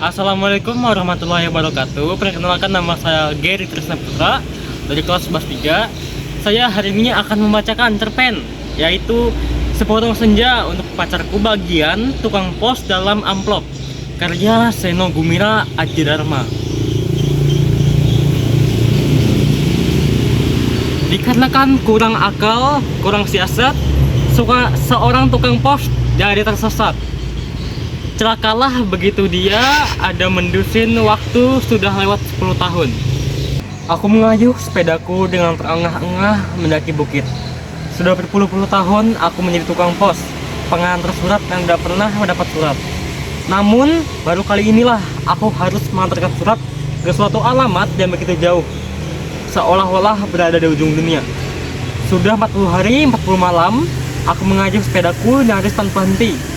Assalamualaikum warahmatullahi wabarakatuh. Perkenalkan, nama saya Gary Trisna Putra dari kelas 11 3. Saya hari ini akan membacakan cerpen, yaitu Sepotong Senja untuk Pacarku bagian Tukang Pos dalam Amplop, karya Seno Gumira Aji Dharma. Dikarenakan kurang akal, kurang siasat, seorang tukang pos jadi tersesat. Celakalah begitu dia ada mendusin waktu sudah lewat 10 tahun. Aku mengayuh sepedaku dengan terengah-engah mendaki bukit. Sudah berpuluh-puluh tahun aku menjadi tukang pos, pengantar surat yang tidak pernah mendapat surat. Namun baru kali inilah aku harus mengantarkan surat ke suatu alamat yang begitu jauh, seolah-olah berada di ujung dunia. Sudah 40 hari 40 malam aku mengayuh sepedaku nyaris tanpa henti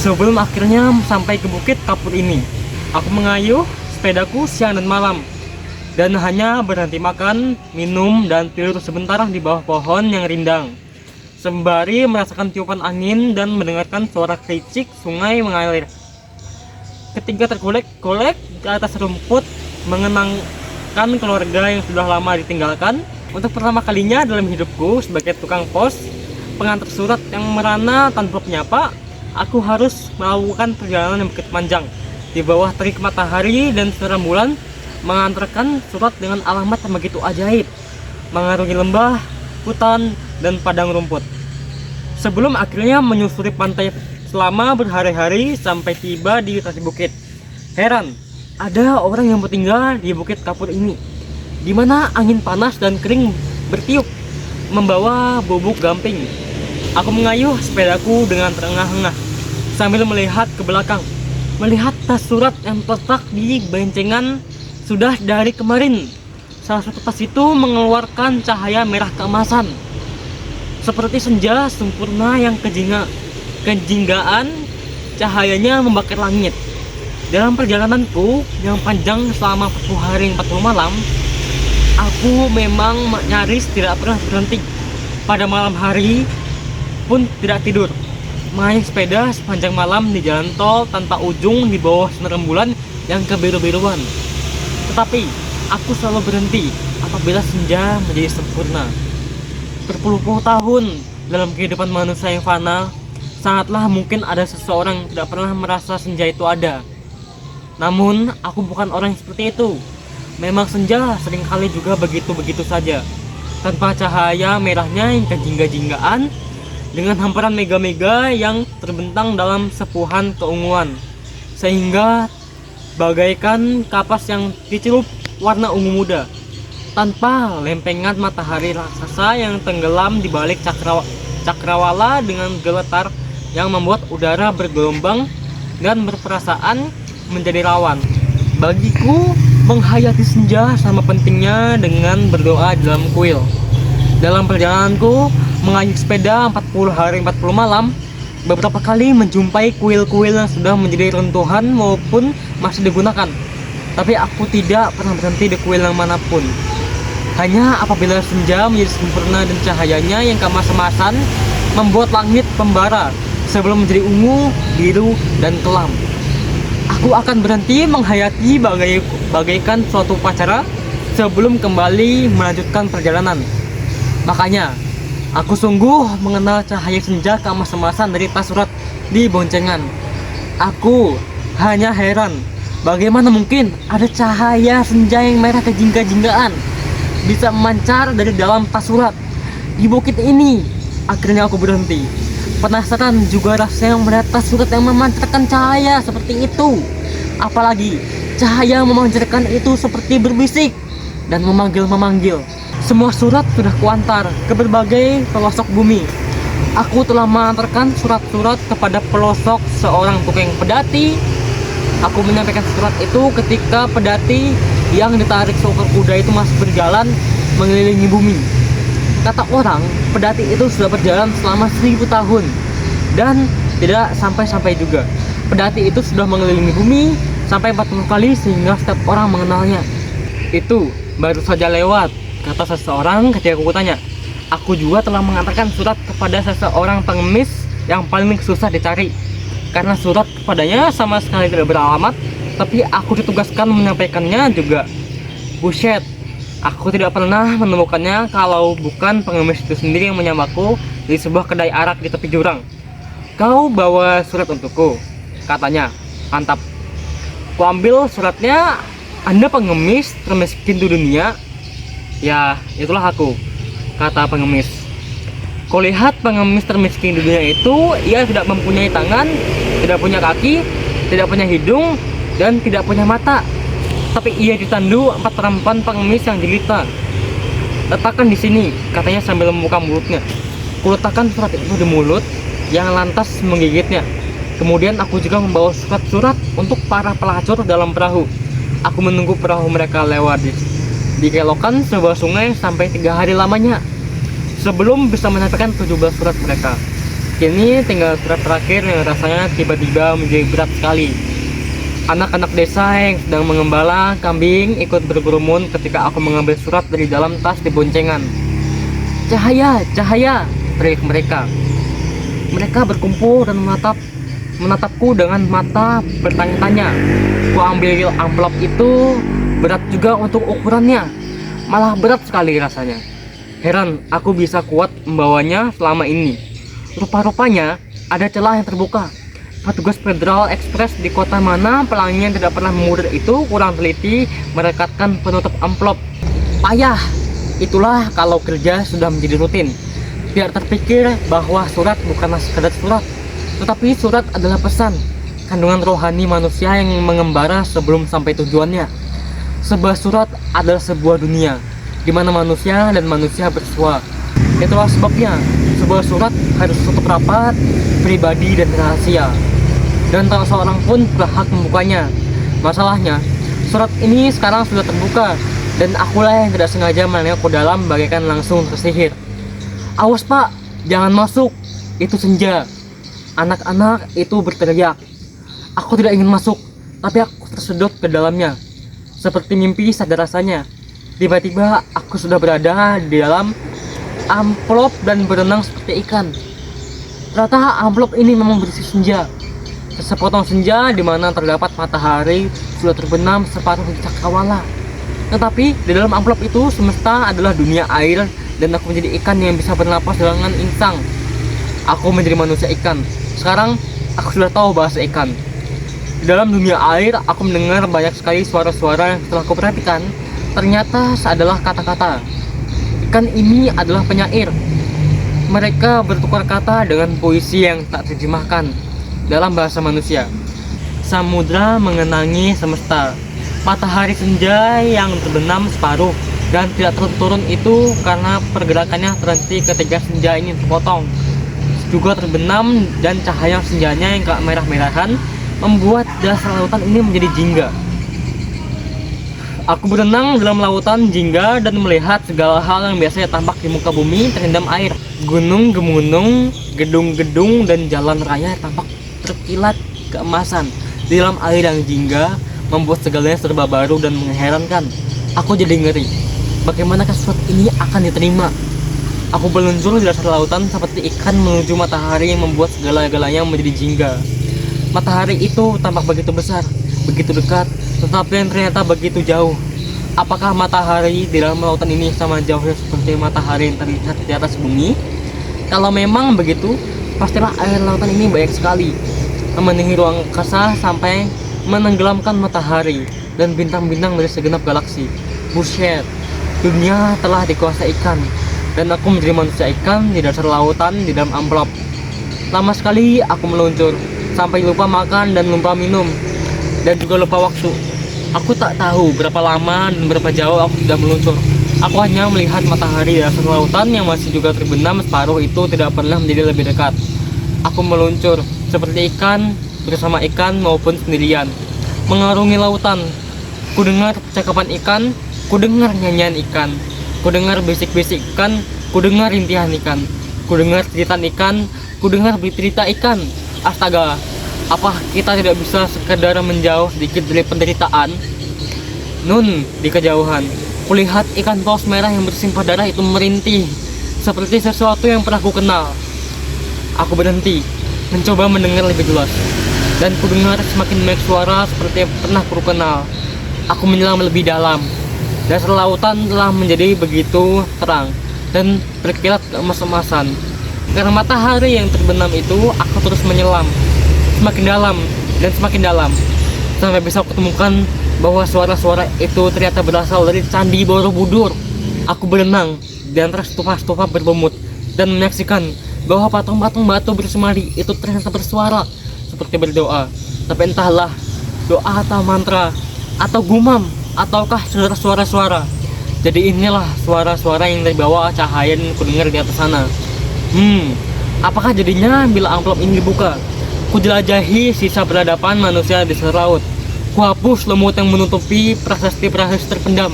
sebelum akhirnya sampai ke bukit kapur ini. Aku mengayuh sepedaku siang dan malam, dan hanya berhenti makan, minum, dan tidur sebentar di bawah pohon yang rindang, sembari merasakan tiupan angin dan mendengarkan suara kericik sungai mengalir. Ketika tergolek-golek di atas rumput, mengenangkan keluarga yang sudah lama ditinggalkan. Untuk pertama kalinya dalam hidupku sebagai tukang pos, pengantar surat yang merana tanpa penyapa, aku harus melakukan perjalanan yang begitu panjang di bawah terik matahari dan sinar bulan, mengantarkan surat dengan alamat yang begitu ajaib, mengarungi lembah, hutan, dan padang rumput, sebelum akhirnya menyusuri pantai selama berhari-hari sampai tiba di atas bukit. Heran, ada orang yang tinggal di bukit kapur ini, di mana angin panas dan kering bertiup membawa bubuk gamping. Aku mengayuh sepedaku dengan terengah-engah sambil melihat ke belakang, melihat tas surat yang terletak di bencengan sudah dari kemarin. Salah satu tas itu mengeluarkan cahaya merah keemasan, seperti senja sempurna yang kejinggaan cahayanya membakar langit. Dalam perjalananku yang panjang selama 40 hari 40 malam, aku memang nyaris tidak pernah berhenti. Pada malam hari pun tidak tidur, mengayuh sepeda sepanjang malam di jalan tol tanpa ujung di bawah sinar rembulan yang kebiru-biruan. Tetapi aku selalu berhenti apabila senja menjadi sempurna. Berpuluh-puluh tahun dalam kehidupan manusia yang fana, sangatlah mungkin ada seseorang yang tidak pernah merasa senja itu ada. Namun aku bukan orang yang seperti itu. Memang senja seringkali juga begitu-begitu saja, tanpa cahaya merahnya yang kejingga-jinggaan, dengan hamparan mega-mega yang terbentang dalam sepuhan keunguan, sehingga bagaikan kapas yang dicelup warna ungu muda, tanpa lempengan matahari raksasa yang tenggelam di balik cakrawala dengan geletar yang membuat udara bergelombang dan berperasaan menjadi rawan. Bagiku, menghayati senja sama pentingnya dengan berdoa di dalam kuil. Dalam perjalananku mengayuh sepeda 40 hari 40 malam, beberapa kali menjumpai kuil-kuil yang sudah menjadi runtuhan maupun masih digunakan. Tapi aku tidak pernah berhenti di kuil yang manapun. Hanya apabila senja menjadi sempurna dan cahayanya yang keemas-emasan membuat langit membara sebelum menjadi ungu, biru, dan kelam, aku akan berhenti menghayati bagaikan suatu upacara sebelum kembali melanjutkan perjalanan. Makanya aku sungguh mengenal cahaya senja keemas-emasan dari tas surat di boncengan. Aku hanya heran, bagaimana mungkin ada cahaya senja yang merah kejingga-jinggaan bisa memancar dari dalam tas surat di bukit ini. Akhirnya aku berhenti. Penasaran juga rasanya melihat tas surat yang memancarkan cahaya seperti itu. Apalagi cahaya memancarkan itu seperti berbisik dan memanggil-memanggil. Semua surat sudah kuantar ke berbagai pelosok bumi. Aku telah mengantarkan surat-surat kepada pelosok seorang tukang pedati. Aku menyampaikan surat itu ketika pedati yang ditarik seekor kuda itu masih berjalan mengelilingi bumi. Kata orang, pedati itu sudah berjalan selama 1000 tahun dan tidak sampai-sampai juga. Pedati itu sudah mengelilingi bumi sampai 40 kali sehingga setiap orang mengenalnya. Itu baru saja lewat, kata seseorang ketika aku tanya. Aku juga telah mengantarkan surat kepada seseorang pengemis yang paling susah dicari, karena surat kepadanya sama sekali tidak beralamat tapi aku ditugaskan menyampaikannya juga. Buset, aku tidak pernah menemukannya kalau bukan pengemis itu sendiri yang menyamaku di sebuah kedai arak di tepi jurang. Kau bawa surat untukku, katanya. Mantap. Ku ambil suratnya. Anda pengemis termiskin di dunia? Ya, itulah aku, kata pengemis. Kau lihat pengemis termiskin di dunia itu, ia tidak mempunyai tangan, tidak punya kaki, tidak punya hidung, dan tidak punya mata. Tapi ia ditandu 4 perempuan pengemis yang jelita. Letakkan di sini, katanya sambil membuka mulutnya. Kuletakkan surat itu di mulut yang lantas menggigitnya. Kemudian aku juga membawa surat-surat untuk para pelacur dalam perahu. Aku menunggu perahu mereka lewat di kelokan sebuah sungai sampai 3 hari lamanya sebelum bisa menyampaikan 17 surat mereka. Kini tinggal surat terakhir yang rasanya tiba-tiba menjadi berat sekali. Anak-anak desa yang sedang mengembala kambing ikut berkerumun ketika aku mengambil surat dari dalam tas di boncengan. Cahaya, cahaya, teriak mereka. Mereka berkumpul dan menatapku dengan mata bertanya-tanya. Ku ambil amplop itu, berat juga untuk ukurannya, malah berat sekali rasanya. Heran aku bisa kuat membawanya selama ini. Rupa-rupanya ada celah yang terbuka. Petugas Federal Express di kota mana pelangi yang tidak pernah memudar itu kurang teliti merekatkan penutup amplop. Payah, itulah kalau kerja sudah menjadi rutin. Tidak terpikir bahwa surat bukanlah sekedar surat, tetapi surat adalah pesan, kandungan rohani manusia yang mengembara sebelum sampai tujuannya. Sebuah surat adalah sebuah dunia di mana manusia dan manusia bersua. Itulah sebabnya sebuah surat harus tutup rapat, pribadi dan rahasia, dan tak seorang pun berhak membukanya. Masalahnya, surat ini sekarang sudah terbuka, dan akulah yang tidak sengaja menengok ke dalam bagaikan langsung tersihir. Awas pak, jangan masuk, itu senja. Anak-anak itu berteriak. Aku tidak ingin masuk, tapi aku tersedot ke dalamnya. Seperti mimpi sadar rasanya. Tiba-tiba aku sudah berada di dalam amplop dan berenang seperti ikan. Ternyata amplop ini memang berisi senja. Sepotong senja di mana terdapat matahari sudah terbenam separuh di cakrawala. Tetapi di dalam amplop itu semesta adalah dunia air dan aku menjadi ikan yang bisa bernapas dengan insang. Aku menjadi manusia ikan. Sekarang aku sudah tahu bahasa ikan. Di dalam dunia air aku mendengar banyak sekali suara-suara yang setelah aku perhatikan ternyata adalah kata-kata. Ikan ini adalah penyair. Mereka bertukar kata dengan puisi yang tak terjemahkan dalam bahasa manusia. Samudra mengenangi semesta. Matahari senja yang terbenam separuh dan tidak turun itu karena pergerakannya terhenti ketika senja ini terpotong. Juga terbenam dan cahaya senjanya yang merah-merahan membuat dasar lautan ini menjadi jingga. Aku berenang dalam lautan jingga dan melihat segala hal yang biasanya tampak di muka bumi terendam air. Gunung-gemunung, gedung-gedung, dan jalan raya tampak terkilat keemasan di dalam air yang jingga, membuat segalanya serba baru dan mengherankan. Aku jadi ngeri. Bagaimanakah surat ini akan diterima? Aku meluncur di dasar lautan seperti ikan menuju matahari yang membuat segala-galanya menjadi jingga. Matahari itu tampak begitu besar, begitu dekat, tetapi yang ternyata begitu jauh. Apakah matahari di dalam lautan ini sama jauhnya seperti matahari yang terlihat di atas bumi? Kalau memang begitu, pastilah air lautan ini banyak sekali, memenuhi ruang angkasa sampai menenggelamkan matahari dan bintang-bintang dari segenap galaksi. Buset, dunia telah dikuasai ikan, dan aku menjadi manusia ikan di dasar lautan di dalam amplop. Lama sekali aku meluncur, sampai lupa makan dan lupa minum, dan juga lupa waktu. Aku tak tahu berapa lama dan berapa jauh aku sudah meluncur. Aku hanya melihat matahari di dasar lautan yang masih juga terbenam separuh itu tidak pernah menjadi lebih dekat. Aku meluncur seperti ikan, bersama ikan maupun sendirian, mengarungi lautan. Ku dengar percakapan ikan, ku dengar nyanyian ikan, ku dengar bisik-bisik ikan, ku dengar rintihan ikan, ku dengar cerita ikan, ku dengar bercerita ikan. Astaga, apa kita tidak bisa sekedar menjauh sedikit dari penderitaan? Nun, di kejauhan, kulihat ikan paus merah yang bersimpah darah itu merintih, seperti sesuatu yang pernah ku kenal. Aku berhenti, mencoba mendengar lebih jelas. dan ku dengar semakin banyak suara seperti yang pernah ku kenal. Aku menyelam lebih dalam. Dasar lautan telah menjadi begitu terang dan berkilat emas-emasan. Karena matahari yang terbenam itu, aku terus menyelam semakin dalam dan semakin dalam, sampai bisa aku temukan bahwa suara-suara itu ternyata berasal dari Candi Borobudur. Aku berenang di antara stupa-stupa berlumut dan menyaksikan bahwa patung-patung batu bersemadi itu ternyata bersuara seperti berdoa. Tapi entahlah, doa atau mantra atau gumam ataukah suara-suara. Jadi inilah suara-suara yang terbawa cahaya yang kudengar di atas sana. Apakah jadinya bila amplop ini dibuka? Ku jelajahi sisa peradaban manusia di dasar laut. Ku hapus lemut yang menutupi prasasti-prasasti terpendam,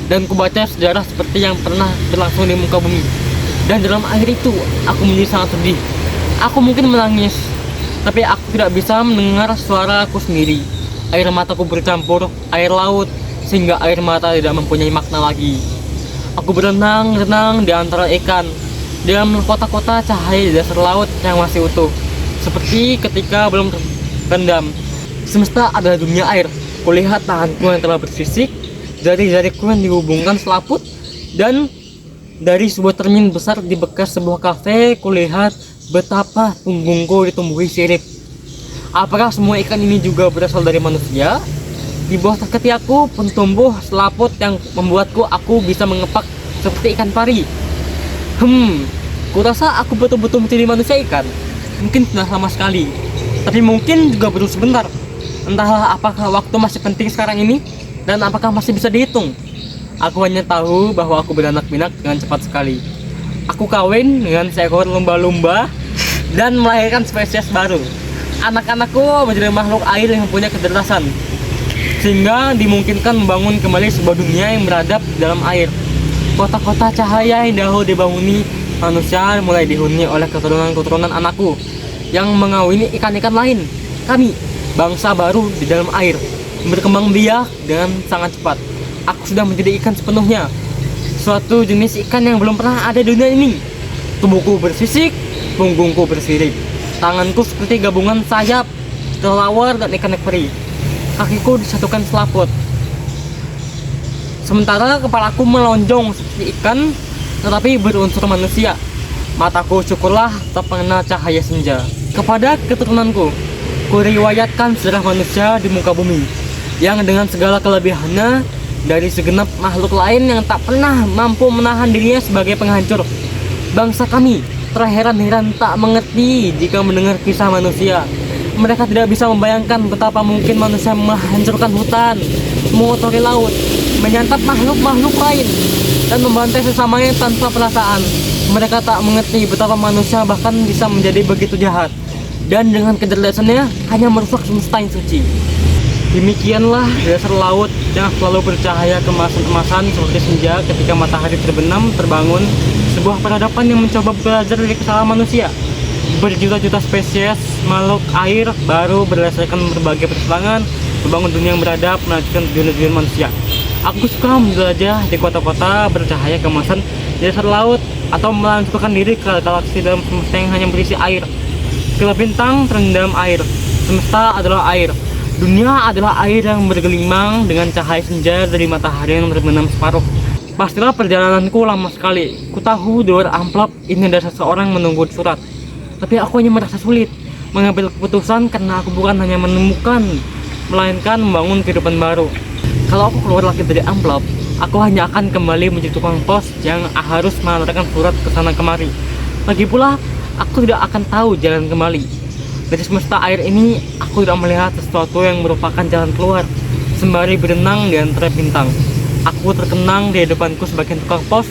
dan ku baca sejarah seperti yang pernah berlangsung di muka bumi. Dan dalam air itu, aku menjadi sangat sedih. Aku mungkin menangis, tapi aku tidak bisa mendengar suara aku sendiri. Air mataku bercampur air laut, sehingga air mata tidak mempunyai makna lagi. Aku berenang-renang di antara ikan, di dalam kota-kota cahaya di dasar laut yang masih utuh, seperti ketika belum terendam. Semesta adalah dunia air. Kulihat tanganku yang telah bersisik, jari-jariku yang dihubungkan selaput, dan dari sebuah cermin besar di bekas sebuah kafe, kulihat betapa punggungku ditumbuhi sirip. Apakah semua ikan ini juga berasal dari manusia? Di bawah ketiakku pun tumbuh selaput yang membuatku bisa mengepak seperti ikan pari. Kurasa aku betul-betul menjadi manusia ikan. Mungkin sudah lama sekali, tapi mungkin juga baru sebentar. Entahlah apakah waktu masih penting sekarang ini, dan apakah masih bisa dihitung. Aku hanya tahu bahwa aku beranak pinak dengan cepat sekali. Aku kawin dengan seekor lumba-lumba dan melahirkan spesies baru. Anak-anakku menjadi makhluk air yang mempunyai kecerdasan, sehingga dimungkinkan membangun kembali sebuah dunia yang beradab dalam air. Kota-kota cahaya yang dahulu dibangun manusia mulai dihuni oleh keturunan-keturunan anakku yang mengawini ikan-ikan lain. Kami, bangsa baru di dalam air, berkembang biak dengan sangat cepat. Aku sudah menjadi ikan sepenuhnya, suatu jenis ikan yang belum pernah ada di dunia ini. Tubuhku bersisik, punggungku bersirip, tanganku seperti gabungan sayap, kelelawar, dan ikan peri. Kakiku disatukan selaput, sementara kepalaku melonjong seperti ikan tetapi berunsur manusia. Mataku syukurlah tak mengenal cahaya senja. Kepada keturunanku, ku riwayatkan sejarah manusia di muka bumi yang dengan segala kelebihannya dari segenap makhluk lain yang tak pernah mampu menahan dirinya sebagai penghancur. Bangsa kami terheran-heran tak mengerti jika mendengar kisah manusia. Mereka tidak bisa membayangkan betapa mungkin manusia menghancurkan hutan, mengotori laut, menyantap makhluk-makhluk lain, dan membantai sesamanya tanpa perasaan. Mereka tak mengerti betapa manusia bahkan bisa menjadi begitu jahat, dan dengan kecerdasannya hanya merusak semesta yang suci. Demikianlah dasar laut yang selalu bercahaya kemasan-emasan seperti senja ketika matahari terbenam terbangun, sebuah peradaban yang mencoba belajar dari kesalahan manusia. Berjuta-juta spesies makhluk air baru berdasarkan berbagai perjuangan membangun dunia yang beradab, melanjutkan tujuan-tujuan manusia. Aku suka menjelajah di kota-kota bercahaya kemasan di dasar laut, atau melanjutkan diri ke galaksi dalam semesta yang hanya berisi air. Segala bintang terendam air. Semesta adalah air. Dunia adalah air yang bergelimang dengan cahaya senja dari matahari yang terbenam separuh. Pastilah perjalananku lama sekali. Ku tahu di luar amplop ini ada seseorang menunggu surat. Tapi aku hanya merasa sulit mengambil keputusan karena aku bukan hanya menemukan, melainkan membangun kehidupan baru. Kalau aku keluar lagi dari amplop, aku hanya akan kembali menjadi tukang pos yang harus mengantarkan surat ke sana kemari. Lagi pula, aku tidak akan tahu jalan kembali. Dari semesta air ini, aku tidak melihat sesuatu yang merupakan jalan keluar. Sembari berenang di antara bintang, aku terkenang di depanku sebagai tukang pos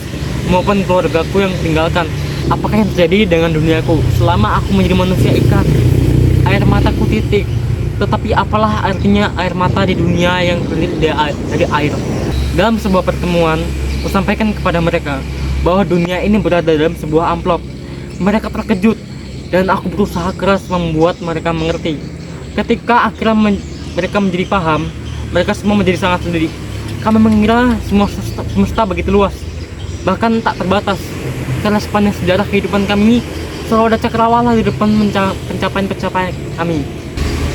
maupun keluargaku yang tinggalkan. Apakah yang terjadi dengan duniaku selama aku menjadi manusia ikan? Air mataku titik. Tetapi apalah artinya air mata di dunia yang terdiri dari air? Dalam sebuah pertemuan, aku sampaikan kepada mereka bahwa dunia ini berada dalam sebuah amplop. Mereka terkejut, dan aku berusaha keras membuat mereka mengerti. Ketika akhirnya mereka menjadi paham, mereka semua menjadi sangat sedih. Kami mengira semesta begitu luas, bahkan tak terbatas, karena sepanjang sejarah kehidupan kami selalu ada cakrawala di depan pencapaian-pencapaian kami.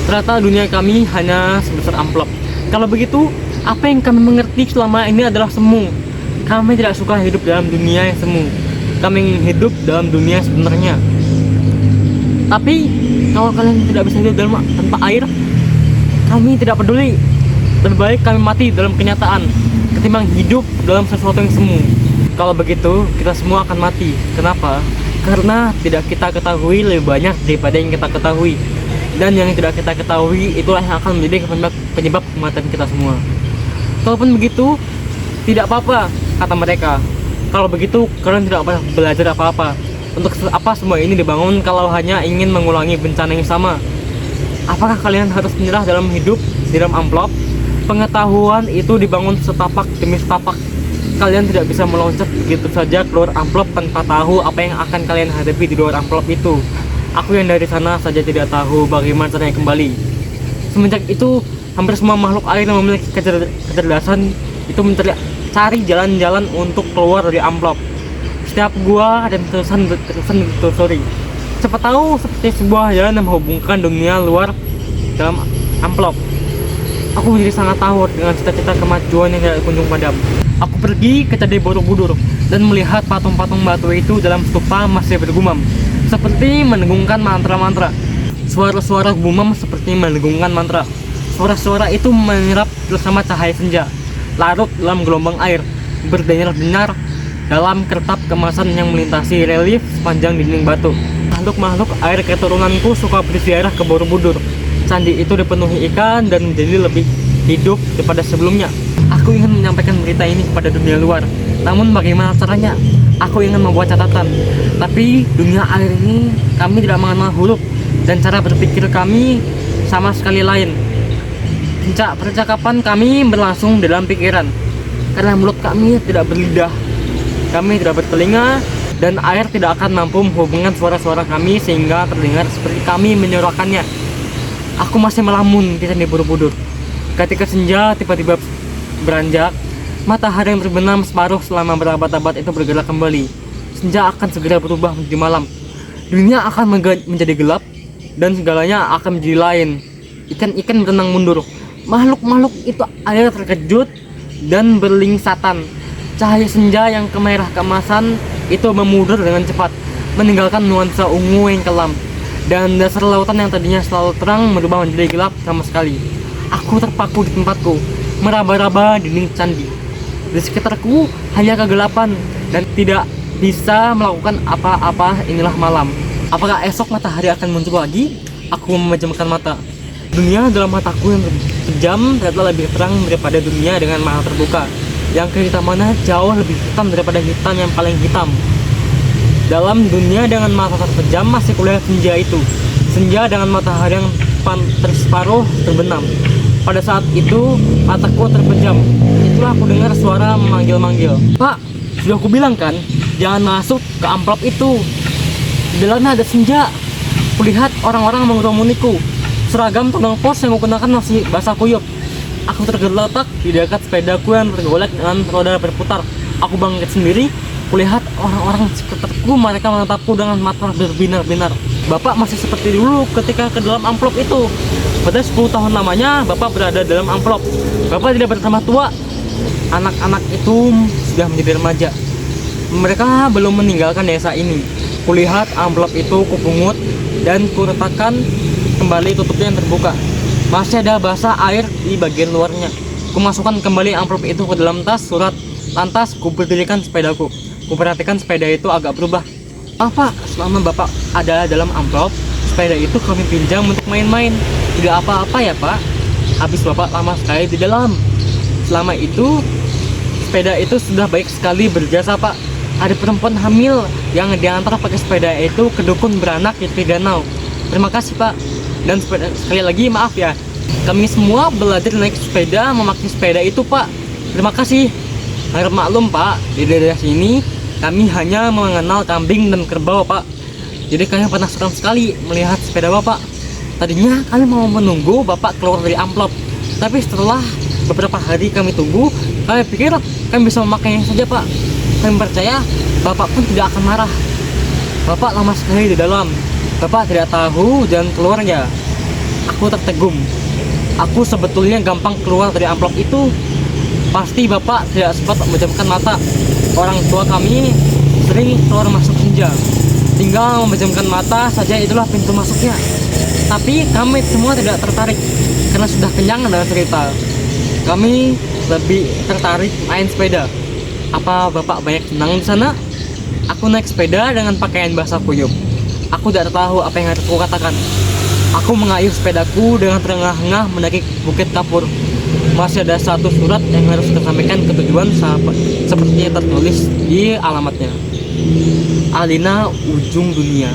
Ternyata dunia kami hanya sebesar amplop. Kalau begitu, apa yang kami mengerti selama ini adalah semu. Kami tidak suka hidup dalam dunia yang semu. Kami ingin hidup dalam dunia sebenarnya. Tapi kalau kalian tidak bisa hidup tanpa air, kami tidak peduli. Lebih baik kami mati dalam kenyataan ketimbang hidup dalam sesuatu yang semu. Kalau begitu, kita semua akan mati. Kenapa? Karena tidak kita ketahui lebih banyak daripada yang kita ketahui. Dan yang tidak kita ketahui itulah yang akan menjadi penyebab kematian kita semua. Walaupun begitu, tidak apa-apa, kata mereka. Kalau begitu, kalian tidak belajar apa-apa. Untuk apa semua ini dibangun kalau hanya ingin mengulangi bencana yang sama? Apakah kalian harus menyerah dalam hidup di dalam amplop? Pengetahuan itu dibangun setapak demi setapak. Kalian tidak bisa meloncat begitu saja keluar amplop tanpa tahu apa yang akan kalian hadapi di luar amplop itu. Aku yang dari sana saja tidak tahu bagaimana caranya kembali. Semenjak itu, hampir semua makhluk air yang memiliki kecerdasan itu mencari jalan-jalan untuk keluar dari amplop. Setiap gua ada terusan ditelusuri. Siapa tahu seperti sebuah jalan yang menghubungkan dunia luar dalam amplop. Aku menjadi sangat takut dengan cita-cita kemajuan yang tidak kunjung padam. Aku pergi ke Candi Borobudur dan melihat patung-patung batu itu dalam stupa masih bergumam, seperti mendengungkan mantra-mantra. Suara-suara gumam seperti mendengungkan mantra. Suara-suara itu menyerap bersama cahaya senja, larut dalam gelombang air, berdenyar-denyar dalam kertap kemasan yang melintasi relief sepanjang dinding batu. Makhluk-makhluk air keturunanku suka berziarah ke Borobudur. Candi itu dipenuhi ikan dan menjadi lebih hidup daripada sebelumnya. Aku ingin menyampaikan berita ini kepada dunia luar. Namun bagaimana caranya? Aku ingin membuat catatan. Tapi dunia air ini kami tidak mengenal huruf dan cara berpikir kami sama sekali lain. Percakapan kami berlangsung dalam pikiran. Karena mulut kami tidak berlidah, kami tidak bertelinga, dan air tidak akan mampu menghubungkan suara-suara kami sehingga terdengar seperti kami menyuarakannya. Aku masih melamun di Candi Borobudur. Ketika senja tiba-tiba beranjak, matahari yang terbenam separuh selama berabad-abad itu bergerak kembali. Senja akan segera berubah menjadi malam. Dunia akan menjadi gelap dan segalanya akan menjadi lain. Ikan-ikan berenang mundur. Makhluk-makhluk itu akhirnya terkejut dan berlingsatan. Cahaya senja yang kemerah keemasan itu memudar dengan cepat, meninggalkan nuansa ungu yang kelam. Dan dasar lautan yang tadinya selalu terang berubah menjadi gelap sama sekali. Aku terpaku di tempatku, meraba-raba dinding candi. Di sekitarku hanya kegelapan dan tidak bisa melakukan apa-apa. Inilah malam. Apakah esok matahari akan muncul lagi? Aku memejamkan mata. Dunia dalam mataku yang kejam ternyata lebih terang daripada dunia dengan mata terbuka, yang kehitamannya jauh lebih hitam daripada hitam yang paling hitam. Dalam dunia dengan mata terpejam masih kulihat senja itu. Senja dengan matahari yang separuh terbenam. Pada saat itu mataku terpejam. Itulah aku dengar suara memanggil-manggil. Pak, sudah aku bilang kan, jangan masuk ke amplop itu. Di dalamnya ada senja. Kulihat orang-orang mengerumuniku. Seragam tukang pos yang kukenakan masih basah kuyup. Aku tergeletak di dekat sepedaku yang tergolek dengan roda berputar. Aku bangkit sendiri. Kulihat orang-orang sekitarku, mereka menatapku dengan mata berbinar-binar. Bapak masih seperti dulu ketika ke dalam amplop itu. Pada 10 tahun lamanya Bapak berada dalam amplop. Bapak tidak bertambah tua. Anak-anak itu sudah menjadi remaja. Mereka belum meninggalkan desa ini. Kulihat amplop itu kupungut dan kuretakan kembali tutupnya yang terbuka. Masih ada basah air di bagian luarnya. Kumasukkan kembali amplop itu ke dalam tas surat. Lantas kuberdirikan sepedaku. Kuperhatikan sepeda itu agak berubah. Pak, selama Bapak ada dalam amplop, sepeda itu kami pinjam untuk main-main. Tidak apa-apa ya Pak. Habis Bapak lama sekali di dalam. Selama itu, sepeda itu sudah baik sekali berjasa Pak. Ada perempuan hamil yang diantar pakai sepeda itu ke dukun beranak di tepi danau. Terima kasih Pak. Dan sekali lagi maaf ya, kami semua belajar naik sepeda, memakai sepeda itu Pak. Terima kasih. Harap maklum Pak, di daerah sini kami hanya mengenal kambing dan kerbau Pak. Jadi kami penasaran sekali melihat sepeda Bapak. Tadinya kami mau menunggu Bapak keluar dari amplop, tapi setelah beberapa hari kami tunggu, kami pikir kami bisa memakainya saja Pak. Kami percaya Bapak pun tidak akan marah. Bapak lama sekali di dalam. Bapak tidak tahu jalan keluarnya. Aku tertegum. Aku sebetulnya gampang keluar dari amplop itu. Pasti Bapak tidak sempat memejamkan mata. Orang tua kami sering keluar masuk senja. Tinggal memejamkan mata saja, itulah pintu masuknya. Tapi kami semua tidak tertarik karena sudah kenyang dengan cerita. Kami lebih tertarik main sepeda. Apa Bapak banyak senang di sana? Aku naik sepeda dengan pakaian basah kuyup. Aku tidak tahu apa yang harus aku katakan. Aku mengayuh sepedaku dengan terengah-engah mendaki Bukit Kapur. Masih ada satu surat yang harus kita sampaikan ke tujuan seperti tertulis di alamatnya. Alina, ujung dunia.